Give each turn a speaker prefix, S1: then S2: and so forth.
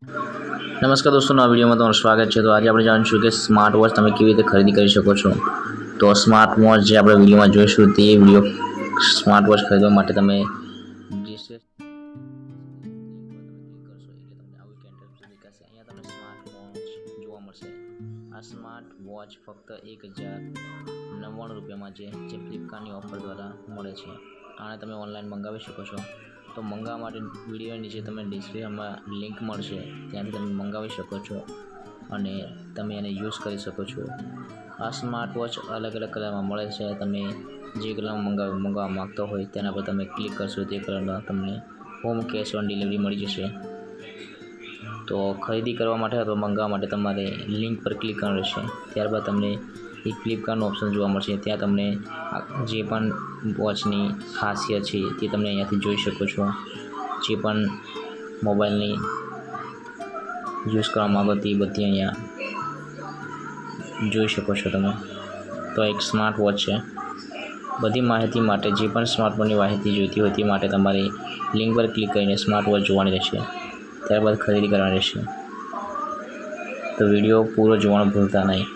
S1: नमस्कार दोस्तों, नवा वीडियो में તમારું સ્વાગત છે। તો આજે આપણે જાણીશું કે સ્માર્ટ વોચ તમે કેવી રીતે ખરીદી કરી શકો છો। તો સ્માર્ટ વોચ જે આપણે વિડીયોમાં જોઈશું તે વિડીયો સ્માર્ટ વોચ ખરીદવા માટે તમે સ્માર્ટ વોચ જોવા મળશે। આ સ્માર્ટ વોચ ફક્ત 1099 રૂપિયામાં છે, જે ફ્લિપકાર્ટની ઓફર દ્વારા મળે છે। આને તમે ઓનલાઈન મંગાવી શકો છો। તો મંગાવવા માટે વિડીયો નીચે તમને ડિસ્ક્રિપ્શનમાં લિંક મળશે, ત્યાંથી તમે મંગાવી શકો છો અને તમે એને યુઝ કરી શકો છો। આ સ્માર્ટ વોચ અલગ અલગ કલરમાં મળે છે। તમે જે કલરમાં મંગાવવા માગતો હોય તેના પર તમે ક્લિક કરશો, તે કલરમાં તમને હોમ કેશ ઓન ડિલિવરી મળી જશે। તો ખરીદી કરવા માટે અથવા મંગાવવા માટે તમારે લિંક પર ક્લિક કરવાનું રહેશે। ત્યારબાદ તમને એક ફ્લિપકાર્ટનું ઓપ્શન જોવા મળશે, ત્યાં તમને જે પણ વોચની ખાસિયત છે તે તમને અહીંયાથી જોઈ શકો છો। જે પણ મોબાઈલની યુઝ કરવા માગો તે બધી અહીંયા જોઈ શકો છો તમે। તો એક સ્માર્ટ વોચ છે। બધી માહિતી માટે જે પણ સ્માર્ટફોનની માહિતી જોઈતી હોય તે માટે તમારે લિંક પર ક્લિક કરીને સ્માર્ટ વોચ જોવાની રહેશે, ત્યારબાદ ખરીદી કરવાની રહેશે। તો વિડીયો પૂરો જોવાનું ભૂલતા નહીં।